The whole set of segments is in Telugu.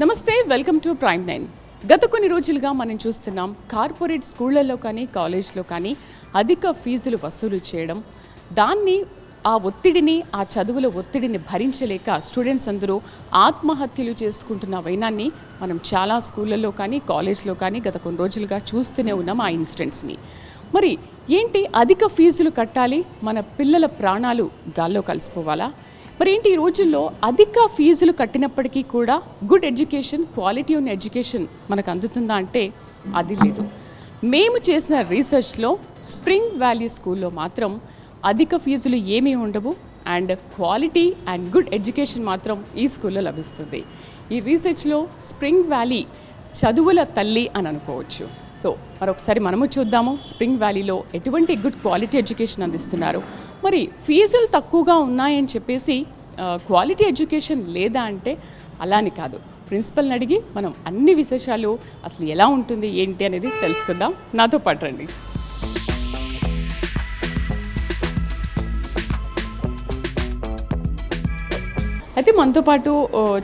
నమస్తే, వెల్కమ్ టు ప్రైమ్ 9. గత కొన్ని రోజులుగా మనం చూస్తున్నాం కార్పొరేట్ స్కూళ్ళల్లో కానీ కాలేజ్లో కానీ అధిక ఫీజులు వసూలు చేయడం, దాన్ని ఆ ఒత్తిడిని ఆ చదువుల ఒత్తిడిని భరించలేక స్టూడెంట్స్ అందరూ ఆత్మహత్యలు చేసుకుంటున్న వైనాన్ని మనం చాలా స్కూళ్ళల్లో కానీ కాలేజ్లో కానీ గత కొన్ని రోజులుగా చూస్తూనే ఉన్నాం ఆ ఇన్సిడెంట్స్ని. మరి ఏంటి, అధిక ఫీజులు కట్టాలి, మన పిల్లల ప్రాణాలు గాల్లో కలిసిపోవాలా? మరి ఏంటి, ఈ రోజుల్లో అధిక ఫీజులు కట్టినప్పటికీ కూడా గుడ్ ఎడ్యుకేషన్, క్వాలిటీ ఉన్న ఎడ్యుకేషన్ మనకు అందుతుందా అంటే అది లేదు. మేము చేసిన రీసెర్చ్లో స్ప్రింగ్ వ్యాలీ స్కూల్లో మాత్రం అధిక ఫీజులు ఏమీ ఉండవు and quality and good education మాత్రం ఈ స్కూల్లో లభిస్తుంది. ఈ రీసెర్చ్లో స్ప్రింగ్ వ్యాలీ చదువుల తల్లి అని అనుకోవచ్చు. సో మరొకసారి మనము చూద్దాము స్ప్రింగ్ వ్యాలీలో ఎటువంటి గుడ్ క్వాలిటీ ఎడ్యుకేషన్ అందిస్తున్నారు. మరి ఫీజులు తక్కువగా ఉన్నాయని చెప్పేసి క్వాలిటీ ఎడ్యుకేషన్ లేదా అంటే అలాని కాదు. ప్రిన్సిపల్ని అడిగి మనం అన్ని విశేషాలు అసలు ఎలా ఉంటుంది ఏంటి అనేది తెలుసుకుందాం. నాతో పాటు రండి. అయితే మనతో పాటు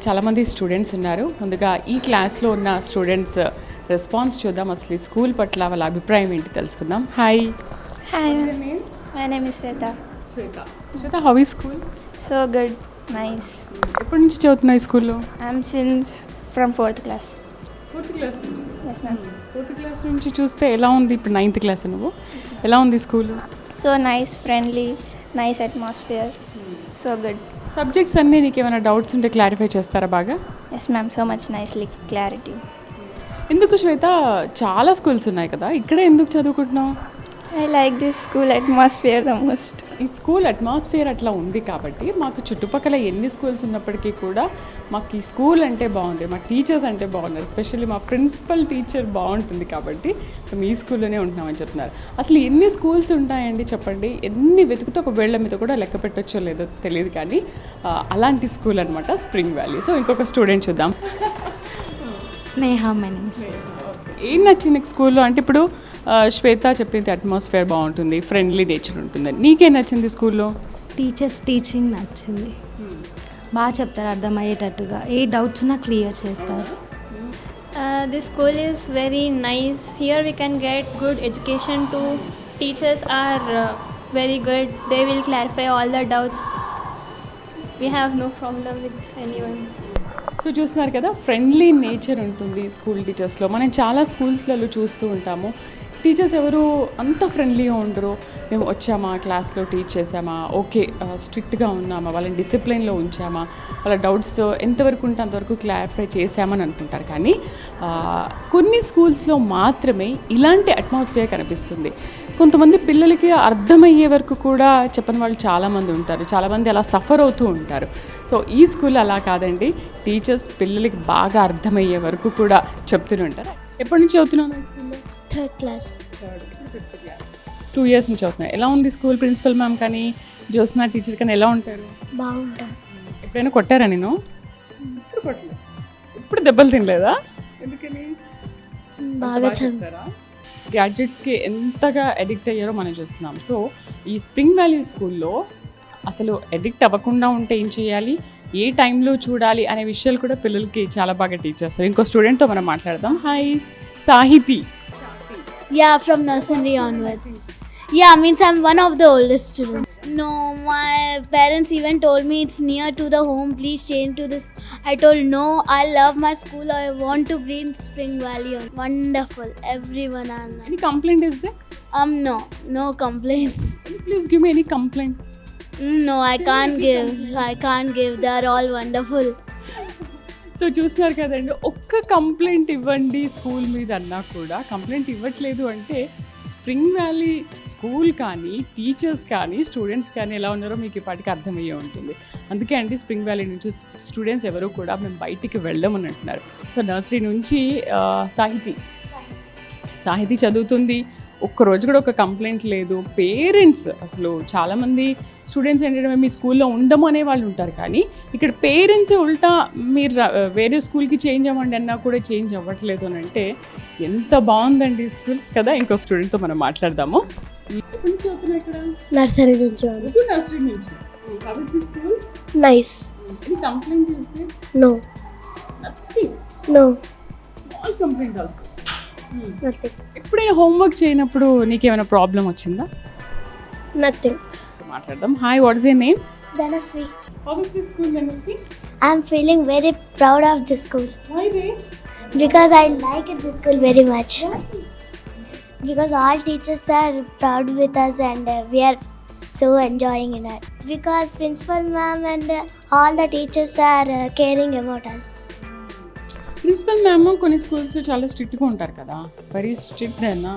చాలామంది స్టూడెంట్స్ ఉన్నారు. ముందుగా ఈ క్లాస్లో ఉన్న స్టూడెంట్స్ రెస్పాన్స్ చూద్దాం, అసలు ఈ స్కూల్ పట్ల వాళ్ళ అభిప్రాయం ఏంటి తెలుసుకుందాం. Hi. Hi, my name is Shweta. Shweta, how is school? So good, nice. ఎప్పటి నుంచి చదువుతున్నావు ఈ స్కూల్లో? I'm since from 4th class. 4th class నుంచి? Yes ma'am. 4th class నుంచి చూస్తే ఎలా ఉంది? ఇప్పుడు 9th class నువ్వు, ఎలా ఉంది school? So nice, friendly, nice atmosphere, so good. Subjects అన్నీ నీకు ఏమైనా డౌట్స్ ఉంటే క్లారిఫై చేస్తారా బాగా? Yes ma'am, so much nicely clarity. ఎందుకు శ్వేత, చాలా స్కూల్స్ ఉన్నాయి కదా, ఇక్కడే ఎందుకు చదువుకుంటున్నావు? I like this school atmosphere the most. ఈ స్కూల్ అట్మాస్ఫియర్ అట్లా ఉంది కాబట్టి మాకు చుట్టుపక్కల ఎన్ని స్కూల్స్ ఉన్నప్పటికీ కూడా మాకు ఈ స్కూల్ అంటే బాగుంది, మా టీచర్స్ అంటే బాగున్నారు, ఎస్పెషల్లీ మా ప్రిన్సిపల్ టీచర్ బాగుంటుంది కాబట్టి మేము ఈ స్కూల్లోనే ఉంటున్నామని చెప్తున్నారు. అసలు ఎన్ని స్కూల్స్ ఉంటాయండి చెప్పండి, ఎన్ని వెతుకుతూ ఒక వేళ్ల మీద కూడా లెక్క పెట్టొచ్చో లేదో తెలియదు, కానీ అలాంటి స్కూల్ అనమాట స్ప్రింగ్ వ్యాలీ. సో ఇంకొక స్టూడెంట్ చూద్దాం. స్నేహ, మై నేమ్. ఏం నచ్చింది స్కూల్లో? అంటే ఇప్పుడు శ్వేత చెప్పింది అట్మాస్ఫియర్ బాగుంటుంది, ఫ్రెండ్లీ నేచర్ ఉంటుంది, నీకేం నచ్చింది స్కూల్లో? టీచర్స్ టీచింగ్ నచ్చింది, బాగా చెప్తారు, అర్థమయ్యేటట్టుగా, ఏ డౌట్స్ ఉన్నా క్లియర్ చేస్తారు. This school is very nice. Here we can get good education too. Teachers are very good. They will clarify all the doubts. We have no problem with anyone. So చూస్తున్నారు కదా, ఫ్రెండ్లీ నేచర్ ఉంటుంది స్కూల్ టీచర్స్లో. మనం చాలా స్కూల్స్లలో చూస్తూ ఉంటాము, టీచర్స్ ఎవరు అంత ఫ్రెండ్లీగా ఉండరు. మేము వచ్చామా, క్లాస్లో టీచ్ చేసామా, ఓకే స్ట్రిక్ట్గా ఉన్నామా, వాళ్ళని డిసిప్లిన్లో ఉంచామా, వాళ్ళ డౌట్స్ ఎంతవరకు ఉంటే అంతవరకు క్లారిఫై చేసామని అనుకుంటారు. కానీ కొన్ని స్కూల్స్లో మాత్రమే ఇలాంటి అట్మాస్ఫియర్ కనిపిస్తుంది. కొంతమంది పిల్లలకి అర్థమయ్యే వరకు కూడా చెప్పని వాళ్ళు చాలామంది ఉంటారు, చాలామంది అలా సఫర్ అవుతూ ఉంటారు. సో ఈ స్కూల్ అలా కాదండి, టీచర్స్ పిల్లలకి బాగా అర్థమయ్యే వరకు కూడా చెప్తూనే ఉంటారు. ఎప్పటి నుంచి చదువుతున్నాను ఈ స్కూల్లో? 3rd class. 2 years నుంచి చదువుతున్నాను. ఎలా ఉంది స్కూల్? ప్రిన్సిపల్ మ్యామ్ కానీ జ్యోత్స్నా టీచర్ కానీ ఎలా ఉంటారు? బాగుంటాం. ఎప్పుడైనా కొట్టారా నేను? ఇప్పుడు కొట్టలేదు. ఇప్పుడు దెబ్బలు తినలేదా? ఎందుకని? బాగా చెప్తారా? గ్యాడ్జెట్స్కి ఎంతగా అడిక్ట్ అయ్యారో మనం చూస్తున్నాం. సో ఈ స్ప్రింగ్ వ్యాలీ స్కూల్లో అసలు అడిక్ట్ అవ్వకుండా ఉంటే ఏం చేయాలి, ఏ టైంలో చూడాలి అనే విషయాలు కూడా పిల్లలకి చాలా బాగా టీచ్ చేస్తారు. ఇంకో స్టూడెంట్తో మనం మాట్లాడదాం. Hi, Sahiti. Yeah, from nursery onwards. Yeah, means I'm one of the oldest students. No, my parents even told me it's near to the home, please change to this. I told no, I love my school, I want to be in Spring Valley. Wonderful, everyone. Any complaint is there? No complaints. Please give me any complaint. No, I can't give. They are all wonderful. So చూస్తున్నారు కదండి, ఒక్క కంప్లైంట్ ఇవ్వండి స్కూల్ మీద అన్నా కూడా కంప్లైంట్ ఇవ్వట్లేదు అంటే స్ప్రింగ్ వ్యాలీ స్కూల్ కానీ టీచర్స్ కానీ స్టూడెంట్స్ కానీ ఎలా ఉన్నారో మీకు ఇప్పటికి అర్థమయ్యే ఉంటుంది. అందుకే అండి స్ప్రింగ్ వ్యాలీ నుంచి స్టూడెంట్స్ ఎవరు కూడా మేము బయటికి వెళ్ళమని అంటున్నారు. సో నర్సరీ నుంచి సాహితి చదువుతుంది, ఒక్కరోజు కూడా ఒక కంప్లైంట్ లేదు. పేరెంట్స్ అసలు చాలామంది స్టూడెంట్స్ ఏంటంటే మీ స్కూల్లో ఉండము అనే వాళ్ళు ఉంటారు, కానీ ఇక్కడ పేరెంట్స్ ఉల్టా మీరు వేరే స్కూల్కి చేంజ్ అవ్వండి అన్నా కూడా చేంజ్ అవ్వట్లేదు అని అంటే ఎంత బాగుందండి స్కూల్ కదా. ఇంకో స్టూడెంట్తో మనం మాట్లాడదాము. నర్సరీ నుంచి. నర్సరీ నుంచి. Nice. Complaint no. Nothing. No, small complaint also. nothing. ఎప్పుడైనా హోంవర్క్ చేయనప్పుడు నీకేమైనా ప్రాబ్లం వచ్చిందా? Nothing. మాట్లాడదాం. Hi, what is your name? Dhanasvi. How is this school Dhanasvi? I'm feeling very proud of this school Why they? because I like this school very much. Because all teachers are proud with us and we are so enjoying in it. Because principal ma'am and all the teachers are caring about us. Principal ma'am కొన్ని స్కూల్స్లో చాలా స్ట్రిక్ట్గా ఉంటారు కదా, వెరీ స్ట్రిక్ట్ అన్న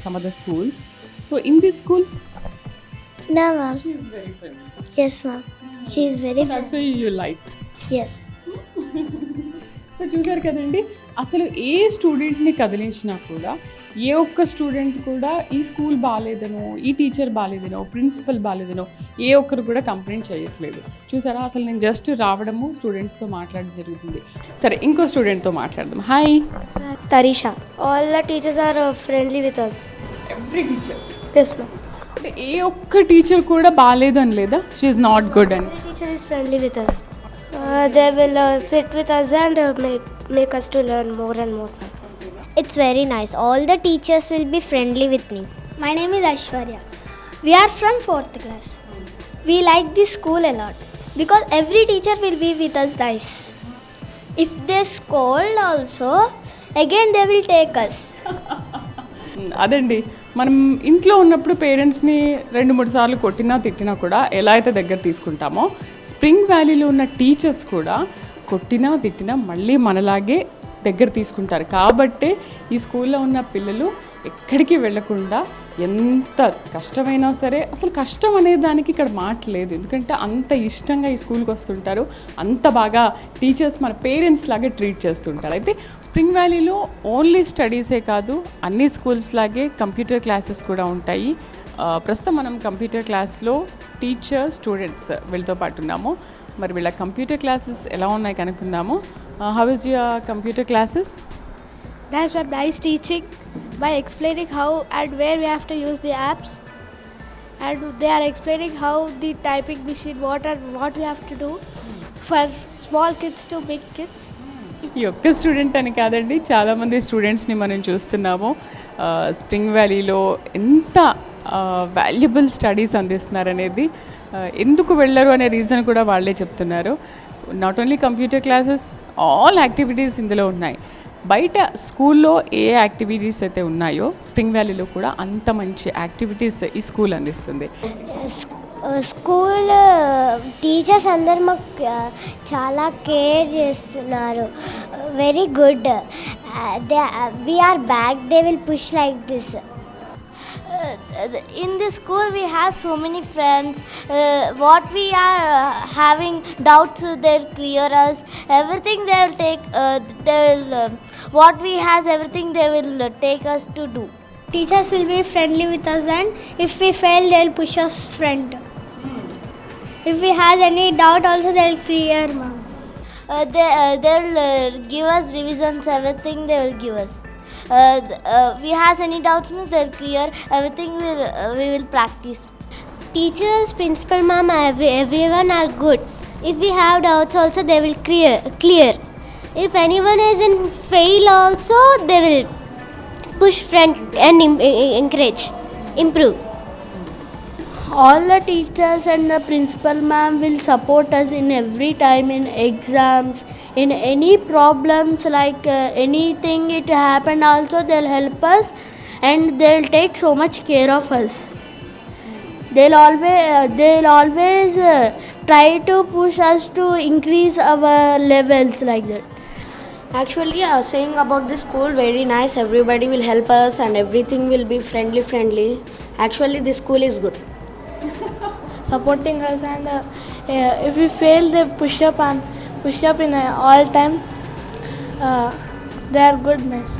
some other schools. So in this school No ma'am. She is very friendly. Yes ma'am. She is very that's why you like. Yes. So చూసారు కదండి, అసలు ఏ స్టూడెంట్ని కదిలించినా కూడా ఏ ఒక్క స్టూడెంట్ కూడా ఈ స్కూల్ బాగాలేదనో, ఈ టీచర్ బాగాలేదనో, ప్రిన్సిపల్ బాగాలేదనో ఏ ఒక్కరు కూడా కంప్లైంట్ చేయట్లేదు. చూసారా, అసలు నేను జస్ట్ రావడము స్టూడెంట్స్తో మాట్లాడడం జరుగుతుంది. సరే, ఇంకో స్టూడెంట్తో మాట్లాడదాం. Hi. Tarisha. All the teachers are friendly with us. Every teacher. Yes, ma'am. అంటే ఏ ఒక్క టీచర్ కూడా బాగాలేదు అని లేదా, షీ ఈజ్ నాట్ గుడ్ అని? Every teacher is friendly with us. They will sit with us and make us to learn more and more. It's very nice. All the teachers will be friendly with me. My name is Aishwarya. We are from 4th class. We like this school a lot because every teacher will be with us nice. If they scold also, again they will take us. అదండి, మనం ఇంట్లో ఉన్నప్పుడు పేరెంట్స్ని 2-3 సార్లు కొట్టినా తిట్టినా కూడా ఎలా అయితే దగ్గర తీసుకుంటామో, స్ప్రింగ్ వ్యాలీలో ఉన్న టీచర్స్ కూడా కొట్టినా తిట్టినా మళ్ళీ మనలాగే దగ్గర తీసుకుంటారు. కాబట్టే ఈ స్కూల్లో ఉన్న పిల్లలు ఎక్కడికి వెళ్ళకుండా ఎంత కష్టమైనా సరే, అసలు కష్టం అనే దానికి ఇక్కడ మాట లేదు. ఎందుకంటే అంత ఇష్టంగా ఈ స్కూల్కి వస్తుంటారు, అంత బాగా టీచర్స్ మన పేరెంట్స్ లాగే ట్రీట్ చేస్తుంటారు. అయితే స్ప్రింగ్ వ్యాలీలో ఓన్లీ స్టడీసే కాదు, అన్ని స్కూల్స్ లాగే కంప్యూటర్ క్లాసెస్ కూడా ఉంటాయి. ప్రస్తుతం మనం కంప్యూటర్ క్లాస్లో టీచర్ స్టూడెంట్స్ వీళ్ళతో పాటు ఉన్నాము. మరి వీళ్ళ కంప్యూటర్ క్లాసెస్ ఎలా ఉన్నాయి కనుక్కుందాము. How is your computer classes? That's what nice teaching by explaining how and where we have to use the apps, and they are explaining how the typing machine, what we have to do for small kids to big kids. ఈ ఒక్క స్టూడెంట్ అని కాదండి, చాలామంది స్టూడెంట్స్ని మనం చూస్తున్నాము. స్ప్రింగ్ వ్యాలీలో ఎంత వాల్యుబుల్ స్టడీస్ అందిస్తున్నారనేది, ఎందుకు వెళ్ళరు అనే రీజన్ కూడా వాళ్ళే చెప్తున్నారు. Not only computer classes, all activities ఇందులో ఉన్నాయి. బయట స్కూల్లో ఏ యాక్టివిటీస్ అయితే ఉన్నాయో స్ప్రింగ్ వ్యాలీలో కూడా అంత మంచి యాక్టివిటీస్ ఈ స్కూల్ అందిస్తుంది. స్కూల్ టీచర్స్ అందరు మాకు చాలా కేర్ చేస్తున్నారు. Very good. We are back, they will push like this. In this school we have so many friends. What we are having doubts, they'll clear us. Everything they will take. They will what we has everything they will take us to do. Teachers will be friendly with us and if we fail they'll push us front. If we have any doubt also they'll clear ma'am. They will give us revisions. Everything they will give us. We has any doubts means they'll clear everything. We will practice. Teachers, principal ma'am, everyone are good. If we have doubts also they will clear. If anyone is in fail also they will push front and encourage, improve. All the teachers and the principal ma'am will support us in every time in exams, in any problems like anything it happened also they'll help us and they'll take so much care of us. They'll always try to push us to increase our levels like that. Actually, saying about this school, very nice. Everybody will help us and everything will be friendly. Actually, this school is good. Supporting us and if we fail they push up in all time. They are goodness.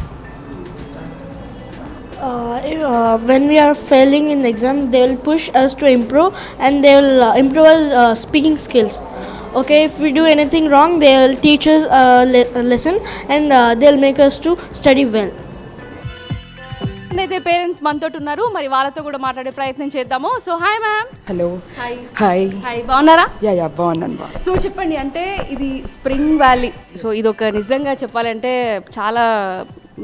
When we are failing in exams they will push us to improve and they will improve our speaking skills. Okay, if we do anything wrong they will teach us a lesson and they will make us to study well. అయితే పేరెంట్స్ మనతో ఉన్నారు, మరి వాళ్ళతో కూడా మాట్లాడే ప్రయత్నం చేద్దాము. So hi ma'am. Hello. Hi. Hi. Hi, బాగున్నారా? యా బాగున్నాను. సో చెప్పండి, అంటే ఇది స్ప్రింగ్ వ్యాలీ, సో ఇది ఒక నిజంగా చెప్పాలంటే చాలా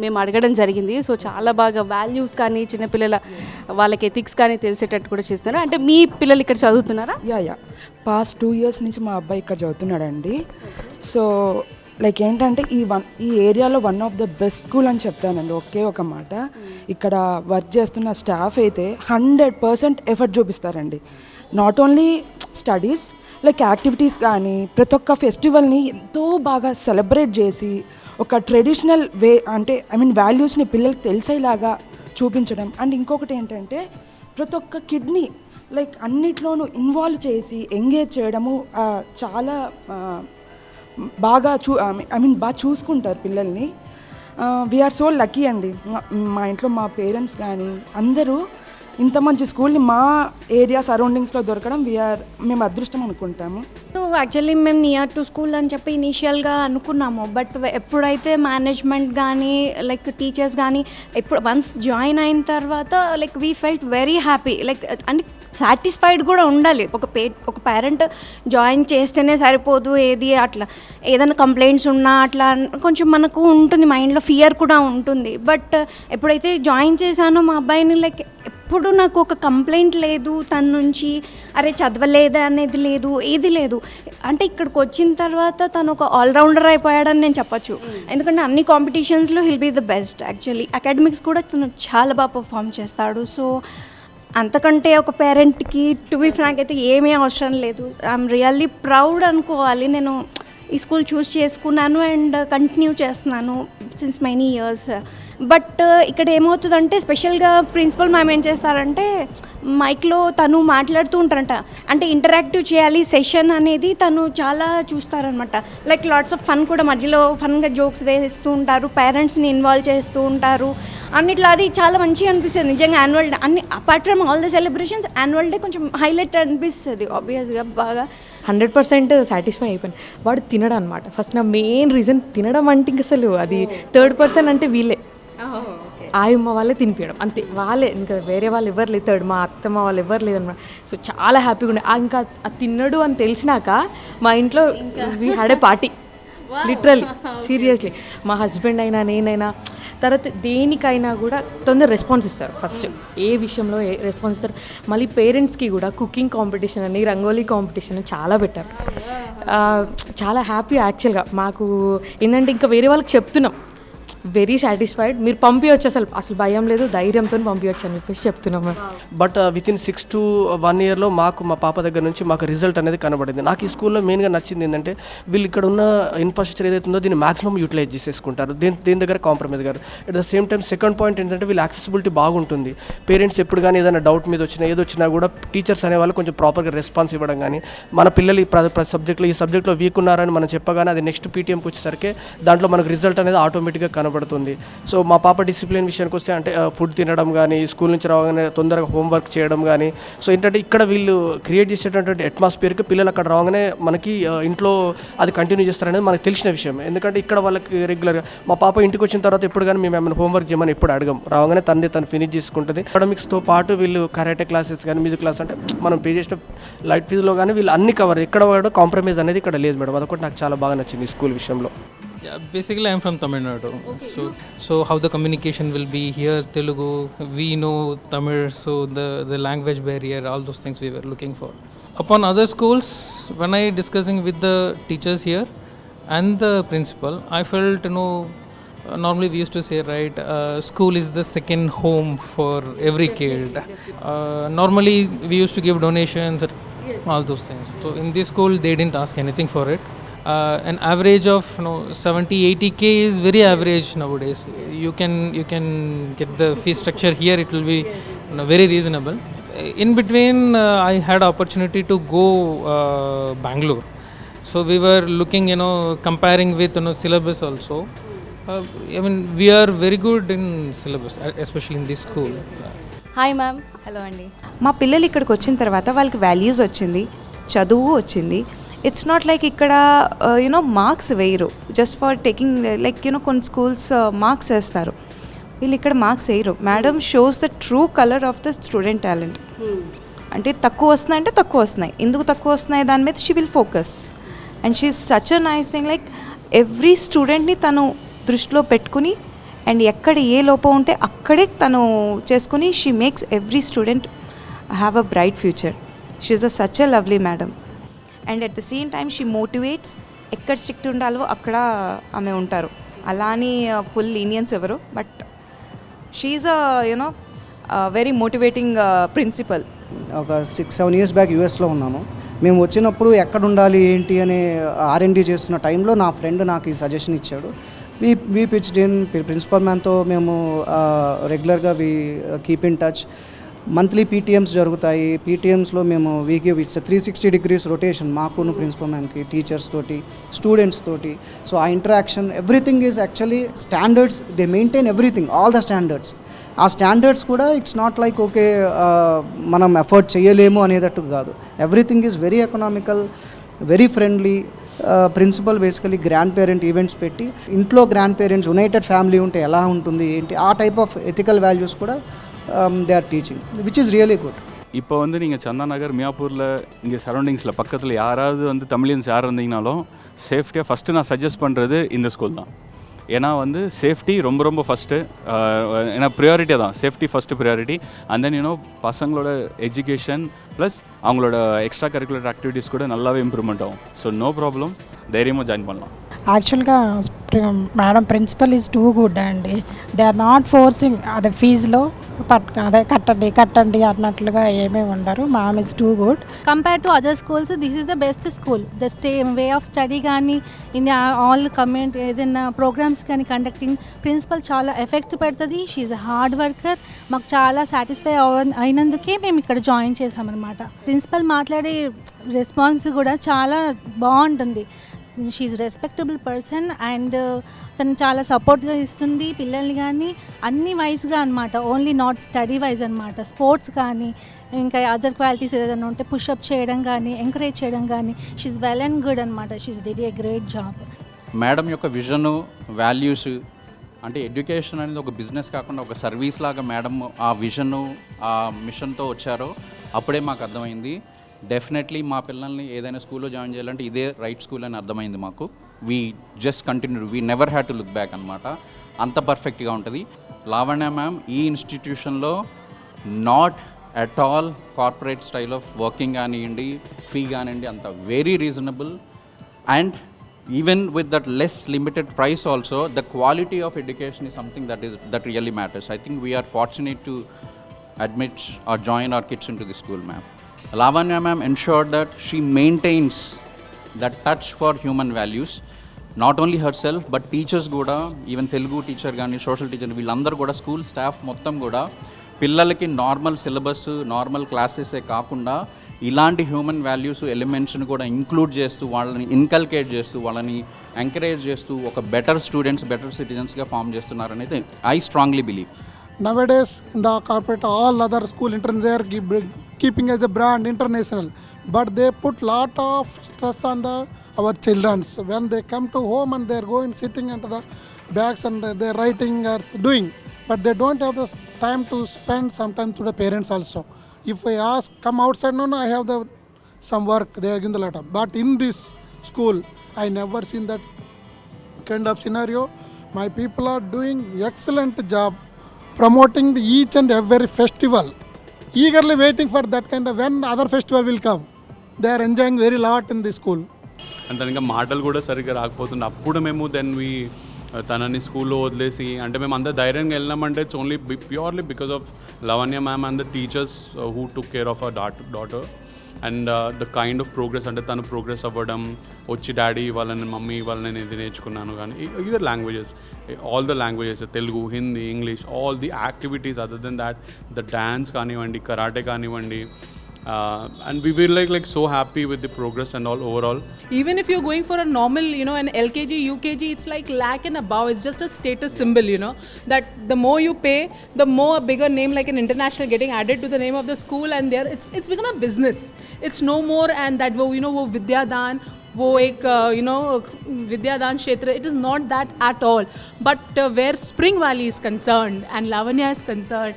మేము అడగడం జరిగింది. సో చాలా బాగా వాల్యూస్ కానీ చిన్నపిల్లల వాళ్ళకి ఎథిక్స్ కానీ తెలిసేటట్టు కూడా చేస్తున్నారు. అంటే మీ పిల్లలు ఇక్కడ చదువుతున్నారా? యా పాస్ట్ 2 years నుంచి మా అబ్బాయి ఇక్కడ చదువుతున్నాడండి. సో లైక్ ఏంటంటే ఈ ఏరియాలో one of the best school అని చెప్తానండి. ఒకే ఒక మాట, ఇక్కడ వర్క్ చేస్తున్న స్టాఫ్ అయితే 100% ఎఫర్ట్ చూపిస్తారండి. Not only studies, like activities కానీ ప్రతి ఒక్క ఫెస్టివల్ని ఎంతో బాగా సెలబ్రేట్ చేసి ఒక ట్రెడిషనల్ వే, అంటే వాల్యూస్ని పిల్లలకి తెలిసేలాగా చూపించడం. అండ్ ఇంకొకటి ఏంటంటే ప్రతి ఒక్క కిడ్ని లైక్ అన్నిట్లోనూ ఇన్వాల్వ్ చేసి ఎంగేజ్ చేయడము చాలా బాగా బాగా చూసుకుంటారు పిల్లల్ని. వీఆర్ సో లక్కీ అండి. మా ఇంట్లో మా పేరెంట్స్ కానీ అందరూ ఇంత మంచి స్కూల్ని మా ఏరియా సరౌండింగ్స్లో దొరకడం మేము అదృష్టం అనుకుంటాము. సో యాక్చువల్లీ మేము నియర్ టు స్కూల్ అని చెప్పి ఇనీషియల్గా అనుకున్నాము. బట్ ఎప్పుడైతే మేనేజ్మెంట్ కానీ లైక్ టీచర్స్ కానీ వన్స్ జాయిన్ అయిన తర్వాత like we felt very happy. Like అంటే సాటిస్ఫైడ్ కూడా ఉండాలి. ఒక పేరెంట్ జాయిన్ చేస్తేనే సరిపోదు, ఏది అట్లా ఏదైనా కంప్లైంట్స్ ఉన్నా అట్లా కొంచెం మనకు ఉంటుంది, మైండ్లో ఫియర్ కూడా ఉంటుంది. బట్ ఎప్పుడైతే జాయిన్ చేశానో మా అబ్బాయిని లైక్ ఎప్పుడు నాకు ఒక కంప్లైంట్ లేదు తన నుంచి, అరే చదవలేదా అనేది లేదు, ఏది లేదు. అంటే ఇక్కడికి వచ్చిన తర్వాత తను ఒక ఆల్రౌండర్ అయిపోయాడని నేను చెప్పచ్చు. ఎందుకంటే అన్ని కాంపిటీషన్స్లో he'll be the best. Actually academics కూడా తను చాలా బాగా పర్ఫామ్ చేస్తాడు. సో అంతకంటే ఒక పేరెంట్కి టు బీ ఫ్రాంక్ అయితే ఏమీ అవసరం లేదు. ఐఎమ్ రియల్లీ ప్రౌడ్ అనుకోవాలి. నేను ఈ స్కూల్ చూస్ చేసుకున్నాను అండ్ కంటిన్యూ చేస్తున్నాను సిన్స్ మెనీ ఇయర్స్. బట్ ఇక్కడ ఏమవుతుందంటే స్పెషల్గా ప్రిన్సిపల్ మ్యామ్ ఏం చేస్తారంటే మైక్లో తను మాట్లాడుతూ ఉంటారంట. అంటే ఇంటరాక్టివ్ చేయాలి సెషన్ అనేది తను చాలా చూస్తారనమాట. లైక్ లాట్స్ ఆఫ్ ఫన్ కూడా మధ్యలో ఫన్గా జోక్స్ వేస్తూ ఉంటారు, పేరెంట్స్ని ఇన్వాల్వ్ చేస్తూ ఉంటారు అన్నిట్లో. అది చాలా మంచిగా అనిపిస్తుంది నిజంగా. యాన్యువల్ డే అన్ని apart from all the celebrations annual day కొంచెం హైలైట్ అనిపిస్తుంది ఆబ్వియస్గా బాగా. 100% సాటిస్ఫై అయిపోయాను. వాడు తినడం అనమాట ఫస్ట్. నా మెయిన్ రీజన్ తినడం అంటే ఇంక అసలు అది థర్డ్ పర్సన్ అంటే వీళ్ళే, ఆయమ్మ వాళ్ళే తినిపించడం అంతే. వాళ్ళే, ఇంకా వేరే వాళ్ళు ఎవరు లేదు, థర్డ్ మా అత్తమ్మ వాళ్ళు ఎవరు లేదనమాట. సో చాలా హ్యాపీగా ఉండే. ఇంకా తిన్నాడు అని తెలిసినాక మా ఇంట్లో we had a party literally seriously. మా హస్బెండ్ అయినా నేనైనా తర్వాత దేనికైనా కూడా తొందర రెస్పాన్స్ ఇస్తారు. ఫస్ట్ ఏ విషయంలో ఏ రెస్పాన్స్ ఇస్తారు. మళ్ళీ పేరెంట్స్కి కూడా కుకింగ్ కాంపిటీషన్ అని, రంగోలీ కాంపిటీషన్ చాలా పెట్టారు. చాలా హ్యాపీ యాక్చువల్గా. మాకు ఏంటంటే ఇంకా వేరే వాళ్ళకి చెప్తున్నాం, వెరీ సాటిస్ఫైడ్. మీరు పంపించవచ్చు, అసలు భయం లేదు, ధైర్యంతో పంపించవచ్చు అని చెప్పేసి చెప్తున్నాము. బట్ వితిన్ 6 to 1 yearలో మాకు మా పాప దగ్గర నుంచి మాకు రిజల్ట్ అనేది కనబడింది. నాకు ఈ స్కూల్లో మెయిన్గా నచ్చింది ఏంటంటే వీళ్ళు ఇక్కడ ఉన్న ఇన్ఫ్రాస్ట్రక్చర్ ఏదైతే ఉందో దీన్ని మాక్సిమం యూటిలైజ్ చేసేసుకుంటారు. దీని దగ్గర కాంప్రమైజ్ గారు. At the same time second point ఏంటంటే వీళ్ళు యాక్సెసిబిలిటీ బాగుంటుంది. పేరెంట్స్ ఎప్పుడు కానీ ఏదైనా డౌట్ మీద వచ్చినా ఏదొచ్చినా కూడా టీచర్స్ అనేవాళ్ళు కొంచెం ప్రాపర్గా రెస్పాన్స్ ఇవ్వడం కానీ, మన పిల్లలు ఈ సబ్జెక్ట్లో వీక్ ఉన్నారని మనం చెప్పగానే అది నెక్స్ట్ పీటీఎంకి వచ్చేసరికి దాంట్లో మనకు రిజల్ట్ అనేది ఆటోమేటిక్గా కనబడుతుంది. సో మా పాప డిసిప్లిన్ విషయానికి వస్తే అంటే ఫుడ్ తినడం కానీ, స్కూల్ నుంచి రాగానే తొందరగా హోంవర్క్ చేయడం కానీ, సో ఏంటంటే ఇక్కడ వీళ్ళు క్రియేట్ చేసేటటువంటి అట్మాస్ఫియర్కి పిల్లలు అక్కడ రాగానే మనకి ఇంట్లో అది కంటిన్యూ చేస్తారనేది మనకు తెలిసిన విషయం. ఎందుకంటే ఇక్కడ వాళ్ళకి రెగ్యులర్గా మా పాప ఇంటికి వచ్చిన తర్వాత ఎప్పుడు కానీ మేము ఏమైనా హోంవర్క్ చేయమని ఎప్పుడు అడగం, రాగానే తను ఫినిష్ చేసుకుంటుంది. అకాడమిక్స్తో పాటు వీళ్ళు కరాటే క్లాసెస్ కానీ, మ్యూజిక్ క్లాస్ అంటే మనం పే చేసిన లైట్ ఫీజులో కానీ వీళ్ళు అన్ని కవర్, ఎక్కడ కూడా కాంప్రమైజ్ అనేది ఇక్కడ లేదు మేడం. అదొకటి నాకు చాలా బాగా నచ్చింది ఈ స్కూల్ విషయంలో. Yeah, basically I'm from Tamil Nadu. Okay. So how the communication will be here, Telugu, we know Tamil, so the language barrier, all those things we were looking for. Upon other schools, when I discussing with the teachers here and the principal, I felt, normally we used to say, right, school is the second home for every kid. Normally we used to give donations, all those things. So in this school they didn't ask anything for it. An average of 70-80K is very average nowadays. You can get the fee structure here. It will be very reasonable. In between, I had opportunity to go Bangalore. So we were looking, comparing with syllabus also. We are very good in syllabus, especially in this school. Hi ma'am. Hello అండి. మా పిల్లలు ఇక్కడికి వచ్చిన తర్వాత వాళ్ళకి వాల్యూస్ వచ్చింది, చదువు వచ్చింది. ఇట్స్ నాట్ లైక్ ఇక్కడ మార్క్స్ వేయరు జస్ట్ ఫర్ టేకింగ్, లైక్ కొన్ని స్కూల్స్ మార్క్స్ వేస్తారు. వీళ్ళు ఇక్కడ మార్క్స్ వేయరు. Madam shows the true colour of the student talent. అంటే తక్కువ వస్తున్నాయి అంటే తక్కువ వస్తున్నాయి, ఎందుకు తక్కువ వస్తున్నాయి దాని మీద she will focus. And she is such a nice thing, like every స్టూడెంట్ని తను దృష్టిలో పెట్టుకుని అండ్ ఎక్కడ ఏ లోపం ఉంటే అక్కడే తను చేసుకుని she makes every student have a bright future. She is a such a lovely madam. And at the same time she motivates. ఎక్కడ స్ట్రిక్ట్ ఉండాలో అక్కడ ఆమె ఉంటారు. అలా అని ఫుల్ లీనియన్స్ ఎవరు, but she is a you know very motivating principal. ఒక 6-7 ఇయర్స్ బ్యాక్ యూఎస్లో ఉన్నాము. మేము వచ్చినప్పుడు ఎక్కడ ఉండాలి ఏంటి అనే R&D చేస్తున్న టైంలో నా ఫ్రెండ్ నాకు ఈ సజెషన్ ఇచ్చాడు. వీ పిచ్డ్ ఇన్ ప్రిన్సిపల్ మ్యాన్తో మేము రెగ్యులర్గా we keep in touch. Monthly PTMs జరుగుతాయి. PTMsలో మేము we give its 360 degrees rotation మాకును ప్రిన్సిపల్ మ్యాన్కి, టీచర్స్ తోటి, స్టూడెంట్స్ తోటి. సో ఆ interaction everything is actually standards. They maintain everything, all the standards. ఆ స్టాండర్డ్స్ కూడా ఇట్స్ నాట్ లైక్ ఓకే మనం ఎఫర్ట్ చేయలేము అనేటట్టు కాదు. Everything is very economical, very friendly. Principal basically grandparent events పెట్టి ఇంట్లో గ్రాండ్ పేరెంట్స్ యునైటెడ్ ఫ్యామిలీ ఉంటే ఎలా ఉంటుంది ఏంటి ఆ టైప్ ఆఫ్ ఎథికల్ వాల్యూస్ కూడా they are teaching, which is really good. இப்போ வந்து நீங்கள் சந்தா நகர் மியாப்பூரில் இங்கே சரௌண்டிங்ஸில் பக்கத்தில் யாராவது வந்து தமிழியன்ஸ் யார் இருந்தீங்கனாலும் சேஃப்டியாக ஃபஸ்ட்டு நான் சஜஸ்ட் பண்ணுறது இந்த ஸ்கூல் தான். ஏன்னா வந்து சேஃப்டி ரொம்ப ரொம்ப ஃபஸ்ட்டு, ஏன்னா ப்ரியாரிட்டி தான், safety first priority. And then you know பசங்களோட எஜுகேஷன் ப்ளஸ் அவங்களோட எக்ஸ்ட்ரா கரிக்குலர் ஆக்டிவிட்டீஸ் கூட நல்லாவே இம்ப்ரூவ்மெண்ட் ஆகும். ஸோ நோ ப்ராబ్లం, ధైర్యంగా జాయిన్ பண்ணலாம். యాక్చువల్గా madam principal is too good అండి. దే ఆర్ నాట్ ఫోర్సింగ్ అదే ఫీజులో అదే కట్టండి అన్నట్లుగా ఏమీ ఉండరు. Ma'am is too good. Compare to other schools this is the best school. The way of study కానీ ఇన్ ఆల్ కమ్యూనిటీ ఏదైనా ప్రోగ్రామ్స్ కానీ కండక్టింగ్ ప్రిన్సిపల్ చాలా ఎఫెక్ట్ పెడుతుంది. She is a hard worker. మాకు చాలా సాటిస్ఫై అయినందుకే మేము ఇక్కడ జాయిన్ చేసామన్నమాట. ప్రిన్సిపల్ మాట్లాడే రెస్పాన్స్ కూడా చాలా బాగుంటుంది. She is respectable person and తను చాలా సపోర్ట్గా ఇస్తుంది పిల్లల్ని కానీ అన్ని వైజ్గా అనమాట. ఓన్లీ నాట్ స్టడీ వైజ్ అనమాట. స్పోర్ట్స్ కానీ ఇంకా అదర్ క్వాలిటీస్ ఏదైనా ఉంటే పుషప్ చేయడం కానీ ఎంకరేజ్ చేయడం కానీ she is well and good అనమాట. She is did a great job. Madam యొక్క విజను, వాల్యూస్ అంటే ఎడ్యుకేషన్ అనేది ఒక బిజినెస్ కాకుండా ఒక సర్వీస్ లాగా మేడం ఆ విజను, ఆ మిషన్తో వచ్చారో అప్పుడే మాకు అర్థమైంది డెఫినెట్లీ మా పిల్లల్ని ఏదైనా స్కూల్లో జాయిన్ చేయాలంటే ఇదే రైట్ స్కూల్ అని అర్థమైంది మాకు. We just continue, we never had to look back అనమాట. అంత పర్ఫెక్ట్గా ఉంటుంది. లావణ్య మ్యామ్ ఈ ఇన్స్టిట్యూషన్లో not at all corporate style of working కానివ్వండి, ఫీ కానివ్వండి, అంత very reasonable. And even with that less limited price also, the quality of education is something that really matters. I think we are fortunate to admit or join our kids into the school, ma'am. Lavanya ma'am ensured that she maintains that touch for human values, not only herself but teachers kuda, even Telugu teacher gaani, social teacher, villandaru kuda, school staff mottam kuda పిల్లలకి నార్మల్ సిలబస్, నార్మల్ క్లాసెసే కాకుండా ఇలాంటి హ్యూమన్ వాల్యూస్ ఎలిమెంట్స్ని కూడా ఇంక్లూడ్ చేస్తూ వాళ్ళని ఇన్కల్కేట్ చేస్తూ వాళ్ళని ఎంకరేజ్ చేస్తూ ఒక బెటర్ స్టూడెంట్స్, బెటర్ సిటిజన్స్గా ఫామ్ చేస్తున్నారనేది I strongly believe. Nowadays in the corporate all other school they are keeping as a brand international, but they put lot of stress on our childrens. When they come to home and they are going sitting into the bags and they are writing or doing, but they don't have the time to spend sometimes to the parents also. If I ask come outside, no I have some work, they are giving the letter. But in this school I never seen that kind of scenario. My people are doing excellent job promoting each and every festival, eagerly waiting for that kind of when other festival will come. They are enjoying very lot in the school. And తనగా మాటలు కూడా సరిగ్గా రాకపోతుంది. అప్పుడు మేము దెన్ వీ తనని స్కూల్లో వదిలేసి, అంటే మేము అంత ధైర్యంగా వెళ్ళినామంటే it's only purely because of Lavanya ma'am and the teachers who took care of our daughter and the kind of progress, అంటే తను ప్రోగ్రెస్ అవ్వడం, వచ్చి డాడీ వాళ్ళని మమ్మీ వాళ్ళని ఇది నేర్చుకున్నాను కానీ either languages, all the languages, Telugu, Hindi, English, all the activities other than that, the dance కానివ్వండి, కరాటే కానివ్వండి. And we were like so happy with the progress and all overall. Even if you're going for a normal, an LKG, UKG, it's like lakh and above. It's just a status symbol, that the more you pay, the more a bigger name like an international getting added to the name of the school, and there it's become a business. It's no more and that Vidya Dan, वो एक विद्यादान क्षेत्र, it is not that at all. But where Spring Valley is concerned and Lavanya is concerned,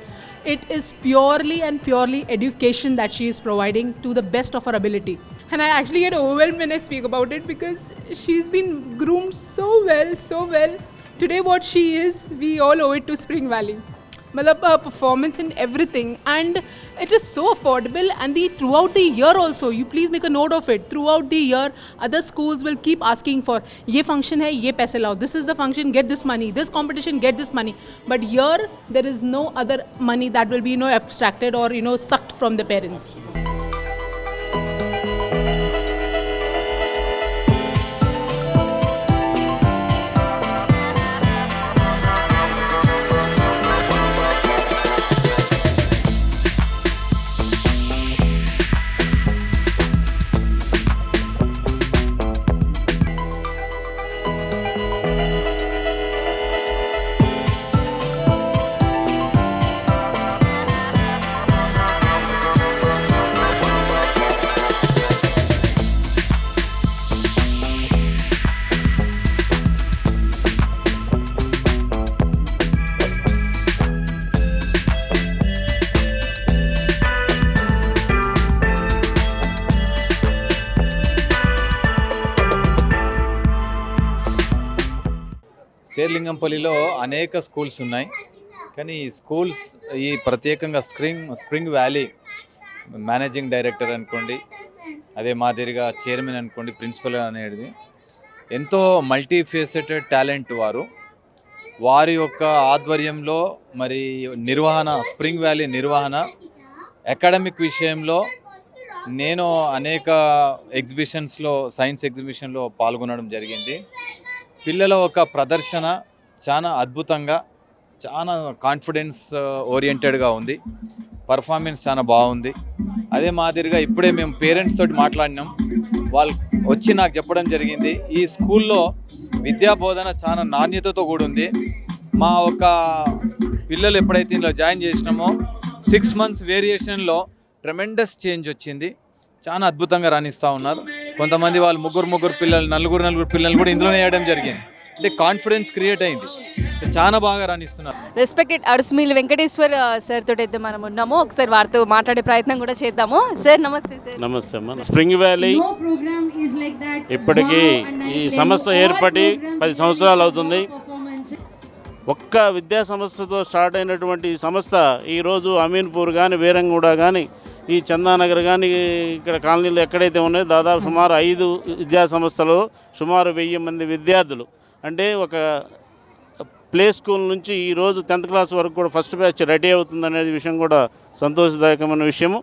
it is purely and purely education that she is providing to the best of her ability. And I actually get overwhelmed when I speak about it because she's been groomed so well. Today what she is, we all owe it to Spring Valley. Matlab performance in everything, and it is so affordable. And throughout the year also, you please make a note of it, throughout the year other schools will keep asking for ye function hai, ye paise lao, this is the function, get this money, this competition, get this money. But here there is no other money that will be abstracted or sucked from the parents. శేర్లింగంపల్లిలో అనేక స్కూల్స్ ఉన్నాయి, కానీ ఈ స్కూల్స్ ఈ ప్రత్యేకంగా స్ప్రింగ్ వ్యాలీ మేనేజింగ్ డైరెక్టర్ అనుకోండి, అదే మాదిరిగా చైర్మన్ అనుకోండి, ప్రిన్సిపల్ అనేది ఎంతో మల్టీఫేసెటెడ్ టాలెంట్ వారి యొక్క ఆధ్వర్యంలో మరి నిర్వహణ, స్ప్రింగ్ వ్యాలీ నిర్వహణ, అకాడమిక్ విషయంలో నేను అనేక ఎగ్జిబిషన్స్లో, సైన్స్ ఎగ్జిబిషన్లో పాల్గొనడం జరిగింది. పిల్లల ఒక ప్రదర్శన చాలా అద్భుతంగా, చాలా కాన్ఫిడెన్స్ ఓరియంటెడ్గా ఉంది, పర్ఫార్మెన్స్ చాలా బాగుంది. అదే మాదిరిగా ఇప్పుడే మేము పేరెంట్స్ తోటి మాట్లాడినాం, వాళ్ళు వచ్చి నాకు చెప్పడం జరిగింది ఈ స్కూల్లో విద్యా బోధన చాలా నాణ్యతతో కూడా ఉంది. మా ఒక పిల్లలు ఎప్పుడైతే ఇందులో జాయిన్ చేసినామో 6 months వేరియేషన్లో ట్రెమెండస్ చేంజ్ వచ్చింది, చాలా అద్భుతంగా రాణిస్తూ ఉన్నారు. కొంతమంది వాళ్ళు ముగ్గురు పిల్లలు, నలుగురు పిల్లలు కూడా ఇందులోనే వేయడం జరిగింది. అంటే కాన్ఫిడెన్స్ క్రియేట్ అయింది, చాలా బాగా రాణిస్తున్నారు. రెస్పెక్టెడ్ అరుసుమిల్లి వెంకటేశ్వర్ సార్ తోటి అయితే మనం ఉన్నాము, ఒకసారి వారితో మాట్లాడే ప్రయత్నం కూడా చేద్దాము. సార్ నమస్తే. సార్ నమస్తే అమ్మా. స్ప్రింగ్ వ్యాలీ ఇప్పటికీ ఈ సంస్థ ఏర్పడి 10 సంవత్సరాలు అవుతుంది. ఒక్క విద్యా సంస్థతో స్టార్ట్ అయినటువంటి ఈ సంస్థ ఈరోజు అమీన్పూర్ కానీ, వీరంగూడ కానీ, ఈ చందానగర్ కానీ, ఇక్కడ కాలనీలు ఎక్కడైతే ఉన్నాయో దాదాపు సుమారు 5 విద్యా సంస్థలు, సుమారు 1000 మంది విద్యార్థులు, అంటే ఒక ప్లే స్కూల్ నుంచి ఈరోజు 10th క్లాస్ వరకు కూడా ఫస్ట్ బ్యాచ్ రెడీ అవుతుందనే విషయం కూడా సంతోషదాయకమైన విషయము.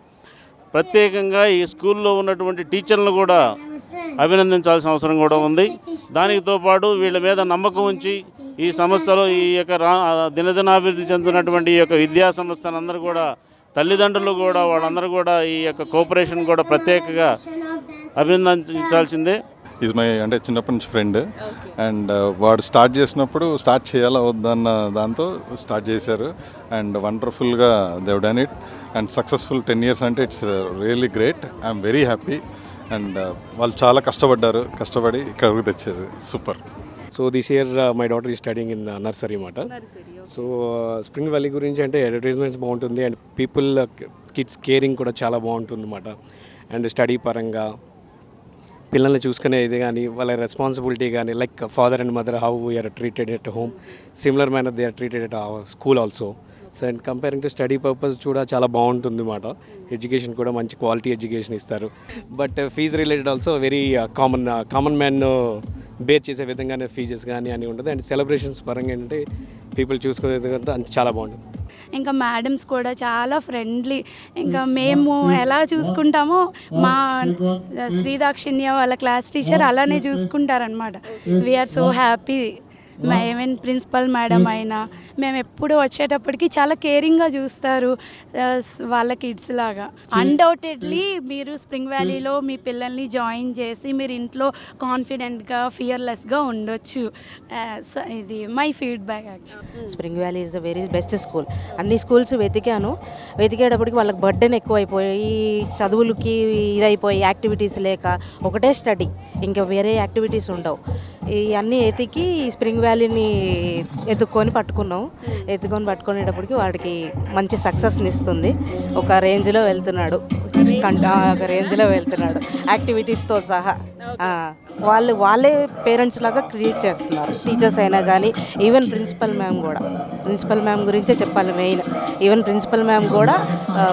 ప్రత్యేకంగా ఈ స్కూల్లో ఉన్నటువంటి టీచర్లను కూడా అభినందించాల్సిన అవసరం కూడా ఉంది. దానితో పాటు వీళ్ళ మీద నమ్మకం ఉంచి ఈ సంస్థలో ఈ యొక్క దినదినాభివృద్ధి చెందుతున్నటువంటి ఈ యొక్క విద్యా సంస్థలందరూ కూడా, తల్లిదండ్రులు కూడా, వాళ్ళందరూ కూడా ఈ యొక్క కోఆపరేషన్ కూడా ప్రత్యేకంగా అభినందించాల్సిందే. ఈజ్ మై అంటే చిన్నప్పటి నుంచి ఫ్రెండ్, అండ్ వాడు స్టార్ట్ చేసినప్పుడు స్టార్ట్ చేయాలా వద్దన్న దాంతో స్టార్ట్ చేశారు, అండ్ వండర్ఫుల్గా they've done it, and successful 10 years అంటే it's really great. I'm very happy, and వాళ్ళు చాలా కష్టపడి ఇక్కడికి తెచ్చారు. Super. So this year my daughter is studying in nursery అన్నమాట. సో స్ప్రింగ్ వ్యాలీ గురించి అంటే అడ్వర్టైజ్మెంట్స్ బాగుంటుంది, అండ్ పీపుల్ కిడ్స్ కేరింగ్ కూడా చాలా బాగుంటుంది అన్నమాట. అండ్ స్టడీ పరంగా పిల్లల్ని చూసుకునే ఇది కానీ, వాళ్ళ రెస్పాన్సిబిలిటీ కానీ, like father and mother how we are treated at home, similar manner they are treated at school also. So and comparing to study purpose కూడా చాలా బాగుంటుంది అన్నమాట. ఎడ్యుకేషన్ కూడా మంచి క్వాలిటీ ఎడ్యుకేషన్ ఇస్తారు. But fees related also very common man bear చేసే విధంగానే ఫీజెస్ కానీ అని ఉంటుంది. అండ్ సెలబ్రేషన్స్ పరంగా ఏంటంటే పీపుల్ చూసుకునే విధంగా అంత చాలా బాగుంటుంది. ఇంకా మేడమ్స్ కూడా చాలా ఫ్రెండ్లీ, ఇంకా మేము ఎలా చూసుకుంటామో మా శ్రీదాక్షిణ్య వాళ్ళ క్లాస్ టీచర్ అలానే చూసుకుంటారనమాట. We are so happy even principal madam అయినా మేము ఎప్పుడు వచ్చేటప్పటికి చాలా కేరింగ్గా చూస్తారు వాళ్ళ కిడ్స్ లాగా. అన్డౌటెడ్లీ మీరు స్ప్రింగ్ వ్యాలీలో మీ పిల్లల్ని జాయిన్ చేసి మీరు ఇంట్లో కాన్ఫిడెంట్గా ఫియర్లెస్గా ఉండొచ్చు. సో ఇది my feedback actually. Spring valley is the very best school. అన్ని స్కూల్స్ వెతికేటప్పటికి వాళ్ళకి బర్డెన్ ఎక్కువైపోయి, చదువులకి ఇదైపోయి, యాక్టివిటీస్ లేక ఒకటే స్టడీ, ఇంకా వేరే యాక్టివిటీస్ ఉండవు. ఇవన్నీ ఎతికి స్ప్రింగ్ వ్యాలీని ఎత్తుకొని పట్టుకునేటప్పటికి వాడికి మంచి సక్సెస్ని ఇస్తుంది. ఒక రేంజ్లో వెళ్తున్నాడు యాక్టివిటీస్తో సహా. వాళ్ళే పేరెంట్స్ లాగా క్రియేట్ చేస్తున్నారు, టీచర్స్ అయినా కానీ. ఈవెన్ ప్రిన్సిపల్ మ్యామ్ గురించే చెప్పాలి మెయిన్. ఈవెన్ ప్రిన్సిపల్ మ్యామ్ కూడా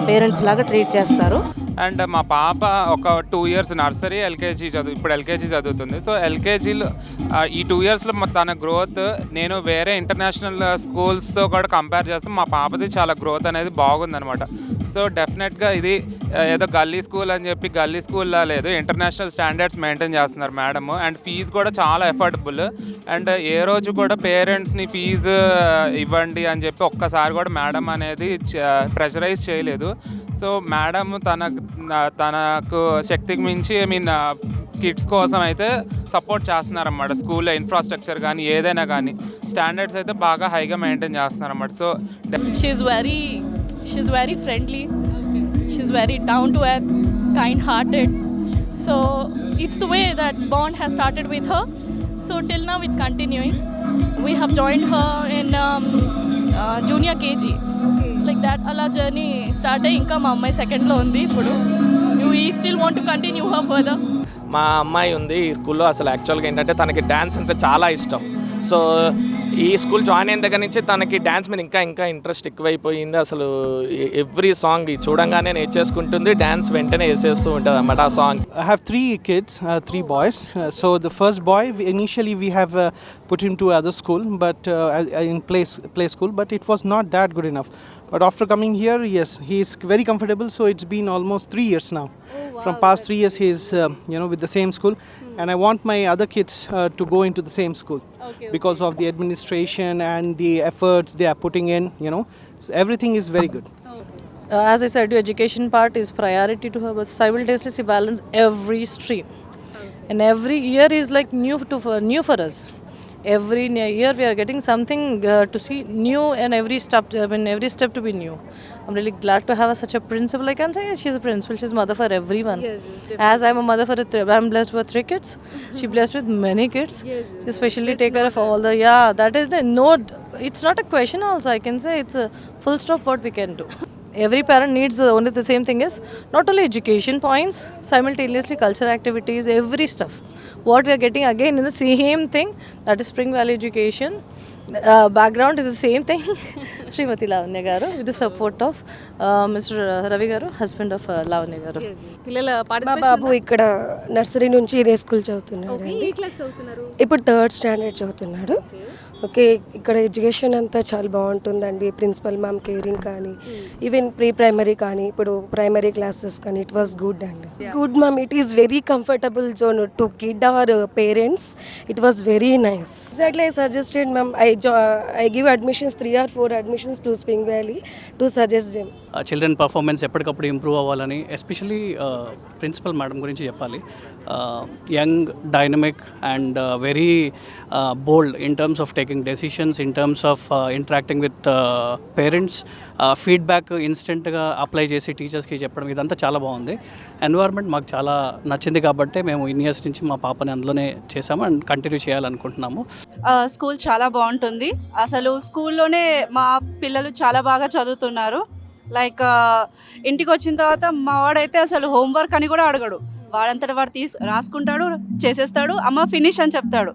పేరెంట్స్ లాగా ట్రీట్ చేస్తారు. అండ్ మా పాప ఒక 2 years నర్సరీ, ఎల్కేజీ ఇప్పుడు ఎల్కేజీ చదువుతుంది. సో ఎల్కేజీలో ఈ 2 yearsలో తన గ్రోత్ నేను వేరే ఇంటర్నేషనల్ స్కూల్స్తో కూడా కంపేర్ చేస్తే మా పాపది చాలా గ్రోత్ అనేది బాగుందనమాట. సో డెఫినెట్గా ఇది ఏదో గల్లీ స్కూల్ అని చెప్పి గల్లీ స్కూల్లా లేదు, ఇంటర్నేషనల్ స్టాండర్డ్స్ మెయింటైన్ చేస్తున్నారు మేడము. అండ్ ఫీజు కూడా చాలా ఎఫోర్డబుల్. అండ్ ఏ రోజు కూడా పేరెంట్స్ని ఫీజు ఇవ్వండి అని చెప్పి ఒక్కసారి కూడా మేడం అనేది ప్రెషరైజ్ చేయలేదు. సో మేడం తనకు శక్తికి మించి కిడ్స్ కోసం అయితే సపోర్ట్ చేస్తున్నారన్నమాట. స్కూల్లో ఇన్ఫ్రాస్ట్రక్చర్ కానీ ఏదైనా కానీ స్టాండర్డ్స్ అయితే బాగా హైగా మెయింటైన్ చేస్తున్నారన్నమాట. So she's very friendly, she's very down to earth, kind hearted. So it's the way that bond has started with her. So till now it's continuing. We have joined her in junior KG. Like that అలా జర్నీ స్టార్ట్ అయ్యి ఇంకా మా అమ్మాయి సెకండ్లో ఉంది ఇప్పుడు. we still want to continue her further. మా అమ్మాయి ఉంది ఈ స్కూల్లో. అసలు యాక్చువల్గా ఏంటంటే తనకి డ్యాన్స్ అంటే చాలా ఇష్టం. సో ఈ స్కూల్ జాయిన్ అయిన దగ్గర నుంచి తనకి డ్యాన్స్ మీద ఇంకా ఇంట్రెస్ట్ ఎక్కువైపోయింది. అసలు ఎవ్రీ సాంగ్ చూడంగానే నేర్చేసుకుంటుంది, డ్యాన్స్ వెంటనే వేసేస్తూ ఉంటుంది అన్నమాట ఆ song. I have 3 kids, 3 boys. So the first boy, initially we have put him to other school, but in play school, but it was not that good enough. But after coming here, yes, he is very comfortable. So it's been almost 3 years now. From past 3 years, he is with the same school, and I want my other kids to go into the same school because of the administration and the efforts they are putting in. So everything is very good. As I said, your education part is priority to her, but simultaneously she balance every stream, and every year is like new for us. Every year we are getting something to see new, and every step to be new. I'm really glad to have such a principal. I can say she's a principal. She's mother for everyone. Yes, as I'm a mother for I'm blessed with 3 kids. She blessed with many kids. She especially take care of all the that is the no. It's not a question. Also, I can say it's a full stop. What we can do. Every parent needs only the same thing is not only education points, simultaneously cultural activities, every stuff. What we are getting again in the same thing, that is Spring Valley education. Background is the same thing. Srimati Lavanya garu with the support of Mr. Ravi garu, husband of Lavanya garu. మా బాబు ఇక్కడ నర్సరీ నుంచి ఇదే స్కూల్ చదువుతున్నాడు. ఇప్పుడు 3rd standard చదువుతున్నాడు. ఓకే, ఇక్కడ ఎడ్యుకేషన్ అంతా చాలా బాగుంటుందండి. ప్రిన్సిపల్ మ్యామ్ కేరింగ్ కానీ, ఈవెన్ ప్రీ ప్రైమరీ కానీ, ఇప్పుడు ప్రైమరీ క్లాసెస్ కానీ, ఇట్ వాస్ గుడ్ అండి. Good ma'am, it is very comfortable zone to kid our parents. It was very nice. Exactly I suggested ma'am, I give admissions 3 or 4 admissions to spring valley to suggest them. Children performance ఎప్పటికప్పుడు ఇంప్రూవ్ అవ్వాలని ఎస్పెషలీ ప్రిన్సిపల్ మేడం గురించి చెప్పాలి. Young, dynamic and very bold in terms of taking decisions, in terms of interacting with parents. Feedback ఇన్స్టెంట్గా అప్లై చేసి టీచర్స్కి చెప్పడం, ఇదంతా చాలా బాగుంది. ఎన్వైర్న్మెంట్ మాకు చాలా నచ్చింది కాబట్టి మేము ఇన్ ఇయర్స్ నుంచి మా పాపని అందులోనే చేసాము అండ్ కంటిన్యూ చేయాలనుకుంటున్నాము. స్కూల్ చాలా బాగుంటుంది. అసలు స్కూల్లోనే మా పిల్లలు చాలా బాగా చదువుతున్నారు. లైక్ ఇంటికి వచ్చిన తర్వాత మా వాడైతే అసలు హోంవర్క్ అని కూడా అడగడు. వాడంతట వాడు రాసుకుంటాడు, చేసేస్తాడు, అమ్మ ఫినిష్ అని చెప్తాడు.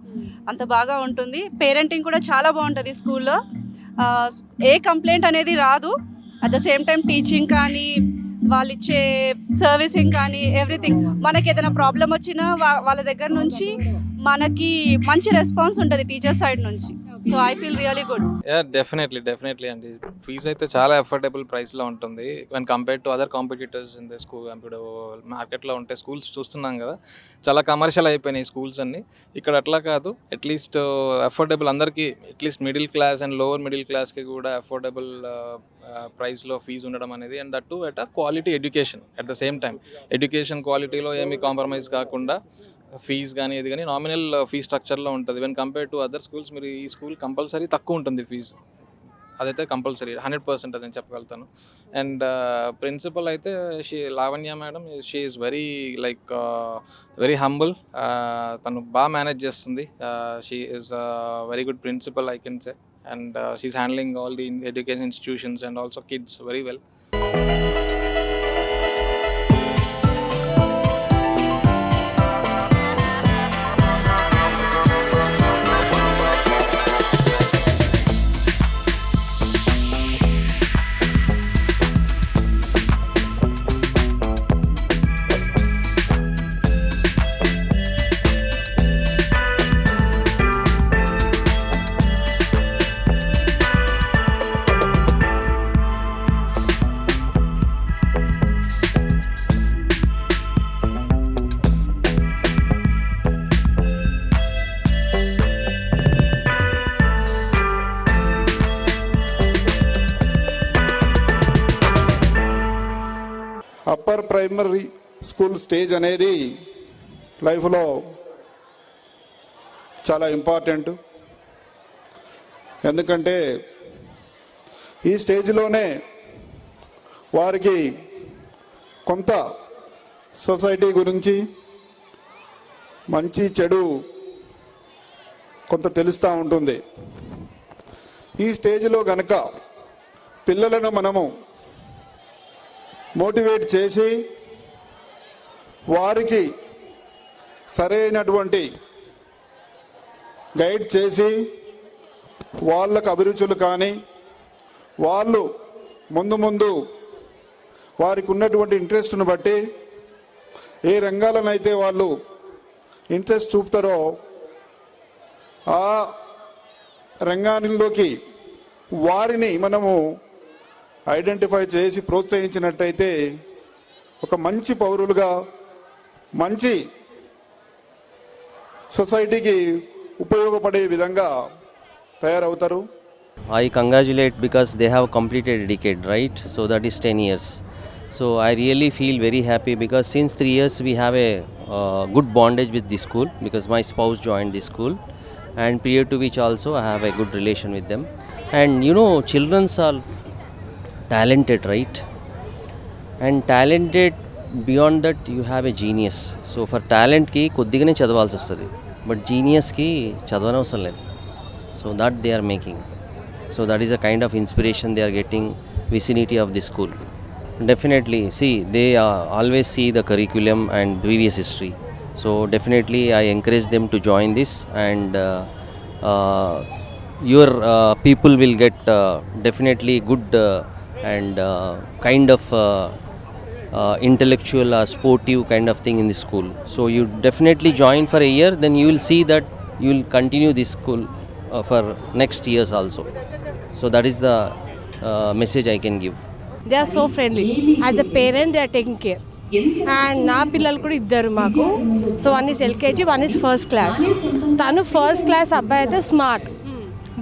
అంత బాగా ఉంటుంది. పేరెంటింగ్ కూడా చాలా బాగుంటుంది స్కూల్లో. ఏ కంప్లైంట్ అనేది రాదు. At the same time teaching కానీ, వాళ్ళు ఇచ్చే సర్వీసింగ్ కానీ, ఎవ్రీథింగ్. మనకి ఏదైనా ప్రాబ్లం వచ్చినా వాళ్ళ దగ్గర నుంచి మనకి మంచి రెస్పాన్స్ ఉంటుంది టీచర్ సైడ్ నుంచి. So I feel really good. Definitely అండి. ఫీజు అయితే చాలా అఫోర్డబుల్ ప్రైస్లో ఉంటుంది when compare to other competitors in the school. ఇప్పుడు మార్కెట్లో ఉంటే స్కూల్స్ చూస్తున్నాం కదా, చాలా కమర్షియల్ అయిపోయినాయి స్కూల్స్ అన్నీ. ఇక్కడ అట్లా కాదు, అట్లీస్ట్ అఫోర్డబుల్ అందరికీ, at least middle class and lower middle క్లాస్కి కూడా అఫోర్డబుల్ ప్రైస్లో ఫీజు ఉండడం అనేది, and that to at a quality education at the same time. Education క్వాలిటీలో ఏమీ కాంప్రమైజ్ కాకుండా ఫీజు కానీ ఇది కానీ నామినల్ ఫీ స్ట్రక్చర్లో ఉంటుంది. When compare to other schools మీరు ఈ స్కూల్ కంపల్సరీ తక్కువ ఉంటుంది ఫీజు, అదైతే కంపల్సరీ 100% అదని చెప్పగలుగుతాను. అండ్ ప్రిన్సిపల్ అయితే Lavanya madam, she is very humble. తను బాగా మేనేజ్ చేస్తుంది. She is very good principal, I can say. And she is handling all the education institutions and also kids very well. Upper primary school stage అనేది లైఫ్లో చాలా ఇంపార్టెంట్. ఎందుకంటే ఈ స్టేజ్లోనే వారికి కొంత సొసైటీ గురించి మంచి చెడు కొంత తెలుస్తూ ఉంటుంది. ఈ స్టేజ్లో గనక పిల్లలను మనము మోటివేట్ చేసి వారికి సరైనటువంటి గైడ్ చేసి వాళ్ళకు అభిరుచులు కానీ వాళ్ళు ముందు వారికి ఉన్నటువంటి ఇంట్రెస్ట్ను బట్టి ఏ రంగాలనైతే వాళ్ళు ఇంట్రెస్ట్ చూపుతారో ఆ రంగాల్లోకి వారిని మనము ఐడెంటిఫై చేసి ప్రోత్సహించినట్టయితే ఒక మంచి పౌరులుగా మంచి సొసైటీకి ఉపయోగపడే విధంగా తయారవుతారు. I congratulate because they have completed a decade, right? So that is 10 years. So I really feel very happy because since 3 years we have a good bondage with the school because my spouse joined the school, and prior to which also I have a good relation with them. And you know, children are talented, right? And talented, beyond that you have a genius. So for talent ki koddigane chadavalsi vastadi, but genius ki chadavanausam ledhu. So that they are making. So that is a kind of inspiration they are getting vicinity of the school. Definitely, see, they always see the curriculum and previous history. So definitely I encourage them to join this, and your people will get definitely good and kind of intellectual sportive kind of thing in the school. So you definitely join for a year, then you will see that you will continue this school for next years also. So that is the message I can give. They are so friendly. As a parent, they are taking care. And నా పిల్లలు కూడా ఇద్దరు మాకు. So one is LKG, one is first class. తను ఫస్ట్ క్లాస్ అబ్బాయి అయితే స్మార్ట్,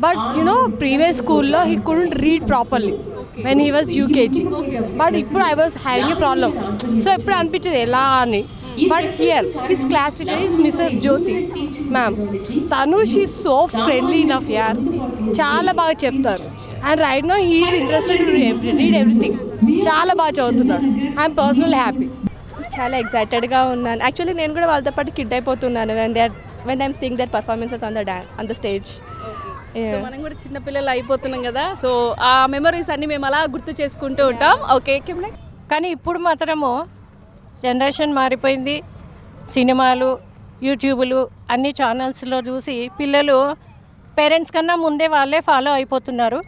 బట్ యునో ప్రీవియస్ స్కూల్లో he couldn't read properly when he was UKG. But ఇప్పుడు I was having a problem. So ఎప్పుడు అనిపించేది ఎలా అని. But here his class teacher is Mrs Jyoti ma'am. తను షీ సో ఫ్రెండ్లీ ఇనఫ్ యార్, చాలా బాగా చెప్తారు. And right now he is interested to read everything. చాలా బాగా చదువుతున్నాడు. I'm personally happy. చాలా ఎక్సైటెడ్గా ఉన్నాను. యాక్చువల్లీ నేను కూడా వాళ్ళతో పాటు కిడ్ అయిపోతున్నాను when I'm seeing their performances on the stage. So మనం కూడా చిన్నపిల్లలు అయిపోతున్నాం కదా, సో ఆ మెమరీస్ అన్ని మేము అలా గుర్తు చేసుకుంటూ ఉంటాం. ఓకే, కానీ ఇప్పుడు మాత్రము జనరేషన్ మారిపోయింది. సినిమాలు, యూట్యూబులు అన్ని ఛానల్స్లో చూసి పిల్లలు పేరెంట్స్ కన్నా ముందే వాళ్ళే ఫాలో అయిపోతున్నారు.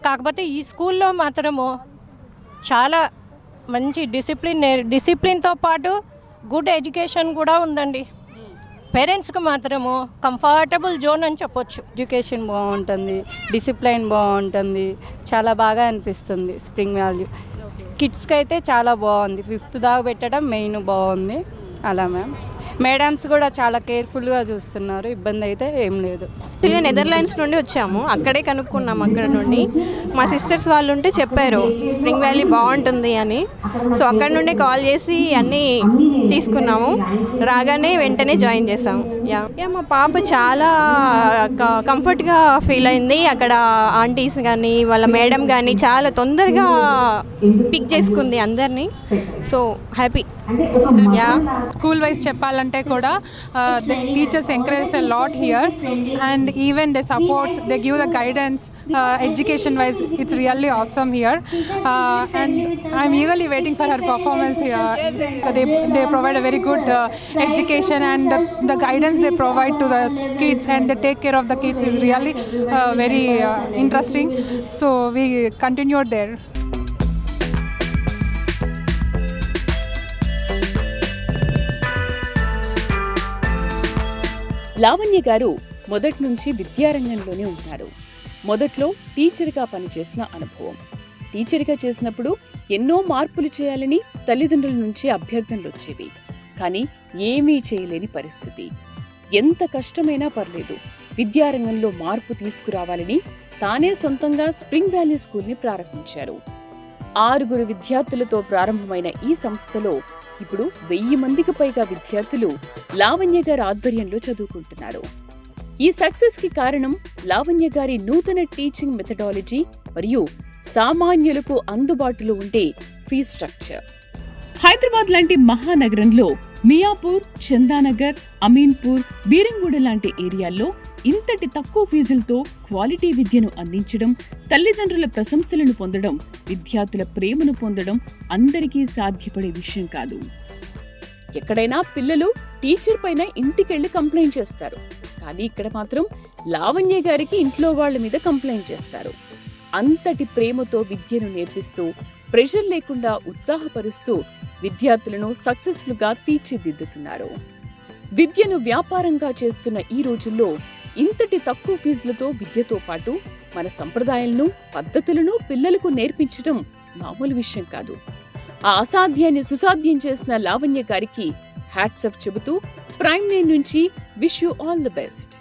కాకపోతే ఈ స్కూల్లో మాత్రము చాలా మంచి డిసిప్లిన్తో పాటు గుడ్ ఎడ్యుకేషన్ కూడా ఉందండి. పేరెంట్స్కి మాత్రము కంఫర్టబుల్ జోన్ అని చెప్పొచ్చు. ఎడ్యుకేషన్ బాగుంటుంది, డిసిప్లైన్ బాగుంటుంది, చాలా బాగా అనిపిస్తుంది స్ప్రింగ్ వ్యాలీ. కిడ్స్కి అయితే చాలా బాగుంది, 5th దాకా పెట్టడం మెయిన్ బాగుంది. అలా మ్యామ్ మేడమ్స్ కూడా చాలా కేర్ఫుల్గా చూస్తున్నారు, ఇబ్బంది అయితే ఏం లేదు. నెదర్లాండ్స్ నుండి వచ్చాము, అక్కడే కనుక్కున్నాము. అక్కడ నుండి మా సిస్టర్స్ వాళ్ళు ఉంటే చెప్పారు స్ప్రింగ్ వ్యాలీ బాగుంటుంది అని. సో అక్కడ నుండే కాల్ చేసి అన్నీ తీసుకున్నాము, రాగానే వెంటనే జాయిన్ చేసాము. యా మా పాప చాలా కంఫర్ట్గా ఫీల్ అయింది. అక్కడ ఆంటీస్ కానీ వాళ్ళ మేడం కానీ చాలా తొందరగా పిక్ చేసుకుంది అందరినీ. So happy. Yeah school wise చెప్పాలంటే కూడా teachers encourage a lot here, and even they support, they give the guidance, education wise it's really awesome here, and I'm eagerly waiting for her performance here. They provide a very good education, and the guidance they provide to the kids and they take care of the kids is really very interesting, so we continued there. Lavanya గారు మొదటి నుంచి విద్యారంగంలోనే ఉన్నారు. మొదట్లో టీచర్గా పనిచేసిన అనుభవం. టీచర్గా చేసినప్పుడు ఎన్నో మార్పులు చేయాలని తల్లిదండ్రుల నుంచి అభ్యర్థనలు వచ్చేవి. కానీ ఏమీ చేయలేని పరిస్థితి. ఎంత కష్టమైనా పర్లేదు, విద్యారంగంలో మార్పు తీసుకురావాలని తానే సొంతంగా స్ప్రింగ్ వ్యాలీ స్కూల్ని ప్రారంభించారు. 6 విద్యార్థులతో ప్రారంభమైన ఈ సంస్థలో ఇప్పుడు 1000 మందికి పైగా విద్యార్థులు లావణ్య గారి ఆధ్వర్యంలో చదువుకుంటున్నారు. ఈ సక్సెస్ కి కారణం లావణ్య గారి నూతన టీచింగ్ మెథడాలజీ మరియు సామాన్యులకు అందుబాటులో ఉండే ఫీ స్ట్రక్చర్. హైదరాబాద్ లాంటి మహానగరంలో మియాపూర్, చందానగర్, అమీన్పూర్, బీరంగూడ లాంటి ఏరియాల్లో ఇంతటి తక్కువ ఫీజులతో క్వాలిటీ విద్యను అందించడం, తల్లిదండ్రుల ప్రశంసలను పొందడం, విద్యార్థుల ప్రేమను పొందడం అందరికీ సాధ్యపడే విషయం కాదు. ఎక్కడైనా పిల్లలు టీచర్ పైన ఇంటికెళ్లి కంప్లైంట్ చేస్తారు, కానీ ఇక్కడ మాత్రం లావణ్య గారికి ఇంట్లో వాళ్ల మీద కంప్లైంట్ చేస్తారు. అంతటి ప్రేమతో విద్యను నేర్పిస్తూ, ప్రెషర్ లేకుండా ఉత్సాహపరుస్తూ విద్యార్థులను సక్సెస్ఫుల్ గా తీర్చిదిద్దుతున్నారు. విద్యను వ్యాపారంగా చేస్తున్న ఈ రోజుల్లో ఇంతటి తక్కువ ఫీజులతో విద్యతో పాటు మన సంప్రదాయాలను, పద్ధతులను పిల్లలకు నేర్పించడం మామూలు విషయం కాదు. ఆ అసాధ్యాన్ని సుసాధ్యం చేసిన లావణ్య గారికి హ్యాట్స్ ఆఫ్ చెబుతూ ప్రైమ్ 9 నుంచి wish you all the best.